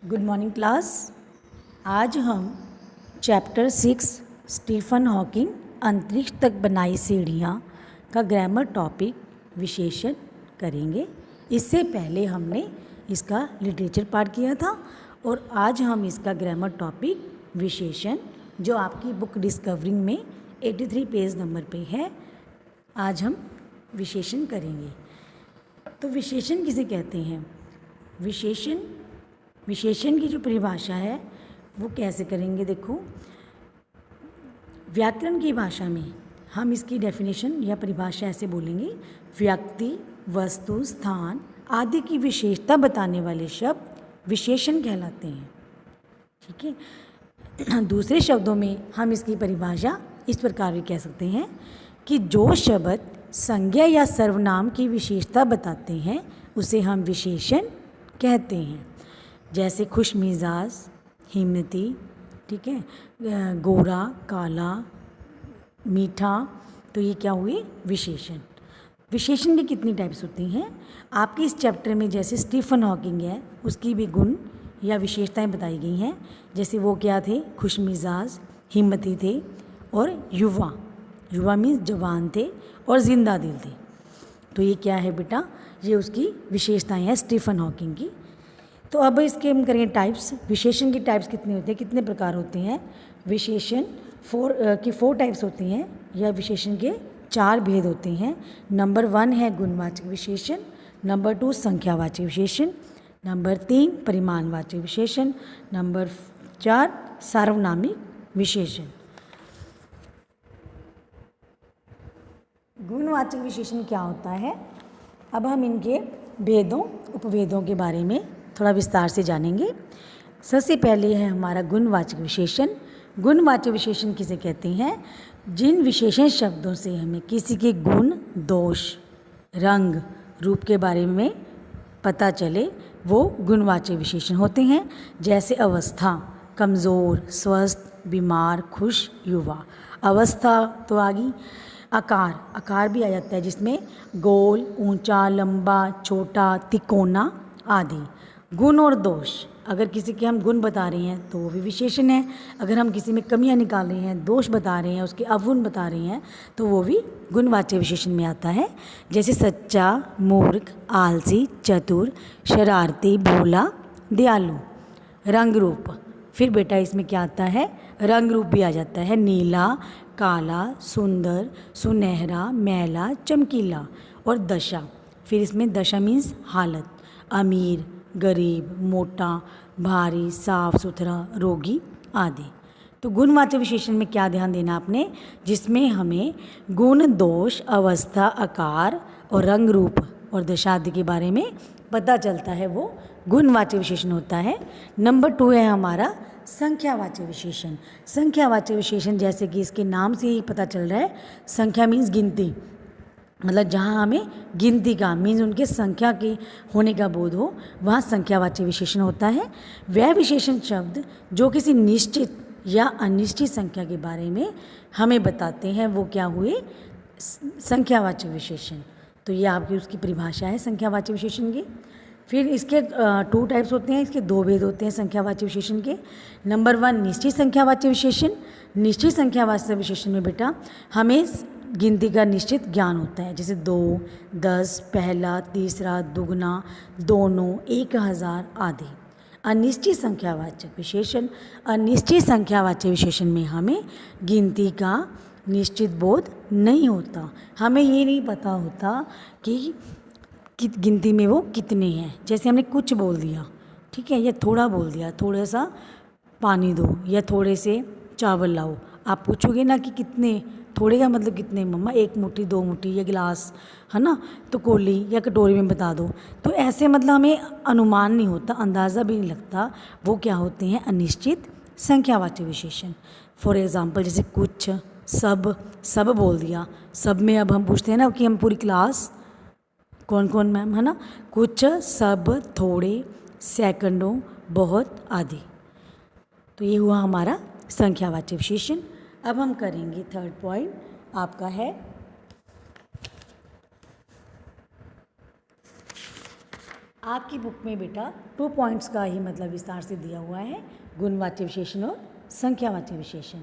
Good morning class. आज हम chapter 6 Stephen Hawking अंतरिक्ष तक बनाई सीढ़ियाँ का ग्रामर टॉपिक विशेषण करेंगे। इससे पहले हमने इसका लिटरेचर पार्ट किया था और आज हम इसका ग्रामर टॉपिक विशेषण जो आपकी बुक डिस्कवरिंग में 83 पेज नंबर पे है, आज हम विशेषण करेंगे। तो विशेषण किसे कहते हैं? विशेषण की जो परिभाषा है वो कैसे करेंगे? देखो, व्याकरण की भाषा में हम इसकी डेफिनेशन या परिभाषा ऐसे बोलेंगे: व्यक्ति, वस्तु, स्थान आदि की विशेषता बताने वाले शब्द विशेषण कहलाते हैं। ठीक है। दूसरे शब्दों में हम इसकी परिभाषा इस प्रकार भी कह सकते हैं कि जो शब्द संज्ञा या सर्वनाम की विशेषता बताते हैं उसे हम विशेषण कहते हैं। जैसे खुश मिजाज, हिम्मती, ठीक है, गोरा, काला, मीठा, तो ये क्या हुए? विशेषण। विशेषण की कितनी टाइप्स होती हैं आपके इस चैप्टर में? जैसे स्टीफन हॉकिंग है, उसकी भी गुण या विशेषताएं बताई गई हैं। जैसे वो क्या थे? खुश मिजाज, हिम्मती थे और युवा। युवा मीन्स जवान थे और जिंदा दिल थे। तो ये क्या है बेटा? ये उसकी विशेषताएं हैं स्टीफन हॉकिंग की। तो अब इसके हम करेंगे टाइप्स। विशेषण की टाइप्स कितने होते हैं, कितने प्रकार होते हैं? विशेषण फोर टाइप्स होती हैं या विशेषण के 4 भेद होते हैं। नंबर 1 है गुणवाचक विशेषण, नंबर 2 संख्यावाचक विशेषण, नंबर 3 परिमाणवाचक विशेषण, नंबर 4 सार्वनामिक विशेषण। गुणवाचक विशेषण क्या होता है? अब हम इनके भेदों, उपभेदों के बारे में थोड़ा विस्तार से जानेंगे। सबसे पहले है हमारा गुणवाचक विशेषण। गुणवाचक विशेषण किसे कहते हैं? जिन विशेषण शब्दों से हमें किसी के गुण, दोष, रंग, रूप के बारे में पता चले वो गुणवाचक विशेषण होते हैं। जैसे अवस्था, कमज़ोर, स्वस्थ, बीमार, खुश, युवा। अवस्था तो आ गई। आकार भी आ जाता है जिसमें गोल, ऊंचा, लंबा, छोटा, तिकोना आदि। गुण और दोष, अगर किसी के हम गुण बता रहे हैं तो वो भी विशेषण है। अगर हम किसी में कमियां निकाल रहे हैं, दोष बता रहे हैं, उसके अवगुण बता रहे हैं तो वो भी गुणवाचक विशेषण में आता है। जैसे सच्चा, मूर्ख, आलसी, चतुर, शरारती, भोला, दयालु। रंग रूप, फिर बेटा इसमें क्या आता है? रंग रूप भी आ जाता है। नीला, काला, सुंदर, सुनहरा, मैला, चमकीला। और दशा, फिर इसमें दशा मीन्स हालत, अमीर, गरीब, मोटा, भारी, साफ सुथरा, रोगी आदि। तो गुणवाचक विशेषण में क्या ध्यान देना आपने? जिसमें हमें गुण, दोष, अवस्था, आकार और रंग रूप और दशा आदि के बारे में पता चलता है वो गुणवाचक विशेषण होता है। नंबर 2 है हमारा संख्यावाचक विशेषण। संख्यावाचक विशेषण जैसे कि इसके नाम से ही पता चल रहा है, संख्या मीन्स गिनती, मतलब जहाँ हमें गिनती का मीन्स उनके संख्या के होने का बोध हो, वहाँ संख्यावाचक विशेषण होता है। वह विशेषण शब्द जो किसी निश्चित या अनिश्चित संख्या के बारे में हमें बताते हैं वो क्या हुए? संख्यावाचक विशेषण। तो ये आपकी उसकी परिभाषा है संख्यावाचक विशेषण की। फिर इसके 2 टाइप्स होते हैं, इसके 2 भेद होते हैं संख्यावाचक विशेषण के। नंबर 1 निश्चित संख्यावाचक विशेषण। निश्चित संख्यावाचक विशेषण में बेटा हमें गिनती का निश्चित ज्ञान होता है। जैसे 2, 10, पहला, तीसरा, दुगना, दोनों, 1000 आदि। अनिश्चित संख्यावाचक विशेषण। अनिश्चित संख्यावाचक विशेषण में हमें गिनती का निश्चित बोध नहीं होता। हमें ये नहीं पता होता कि गिनती में वो कितने हैं। जैसे हमने कुछ बोल दिया, ठीक है, या थोड़ा बोल दिया, थोड़ा सा पानी दो या थोड़े से चावल लाओ। आप पूछोगे ना कि कितने, थोड़े का मतलब कितने मम्मा? 1 मुट्ठी, 2 मुट्ठी या गिलास, है ना, तो कोली या कटोरी में बता दो। तो ऐसे मतलब हमें अनुमान नहीं होता, अंदाज़ा भी नहीं लगता। वो क्या होते हैं? अनिश्चित संख्यावाचक विशेषण। फॉर एग्ज़ाम्पल जैसे कुछ, सब बोल दिया। सब में अब हम पूछते हैं ना कि हम पूरी क्लास कौन कौन मैम, है ना? कुछ, सब, थोड़े, सेकंडों, बहुत आदि। तो ये हुआ हमारा संख्यावाचक विशेषण। अब हम करेंगे 3rd पॉइंट, आपका है आपकी बुक में बेटा 2 पॉइंट्स का ही मतलब विस्तार से दिया हुआ है, गुणवाच्य विशेषण और संख्यावाचक विशेषण।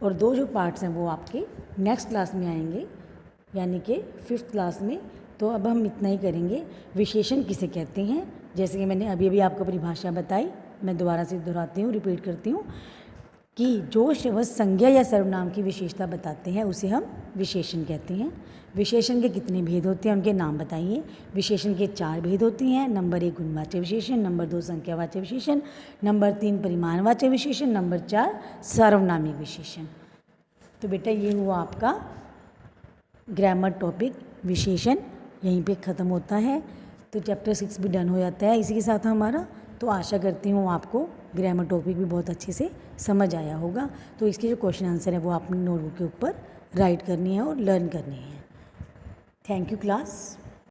और 2 जो पार्ट्स हैं वो आपके नेक्स्ट क्लास में आएंगे, यानी कि 5th क्लास में। तो अब हम इतना ही करेंगे। विशेषण किसे कहते हैं, जैसे कि मैंने अभी अभी आपको परिभाषा बताई, मैं दोबारा से दोहराती हूँ, रिपीट करती हूँ कि जो शब्द संज्ञा या सर्वनाम की विशेषता बताते हैं उसे हम विशेषण कहते हैं। विशेषण के कितने भेद होते हैं, उनके नाम बताइए। विशेषण के 4 भेद होते हैं। नंबर 1 गुणवाच्य विशेषण, नंबर 2 संख्यावाचक विशेषण, नंबर 3 परिमाणवाचक विशेषण, नंबर 4 सार्वनामिक विशेषण। तो बेटा ये हुआ आपका ग्रामर टॉपिक विशेषण, यहीं पे ख़त्म होता है। तो चैप्टर 6 भी डन हो जाता है इसी के साथ हमारा। तो आशा करती हूँ आपको ग्रामर टॉपिक भी बहुत अच्छे से समझ आया होगा। तो इसके जो क्वेश्चन आंसर है वो आपने नोटबुक के ऊपर राइट करनी है और लर्न करनी है। Thank you class.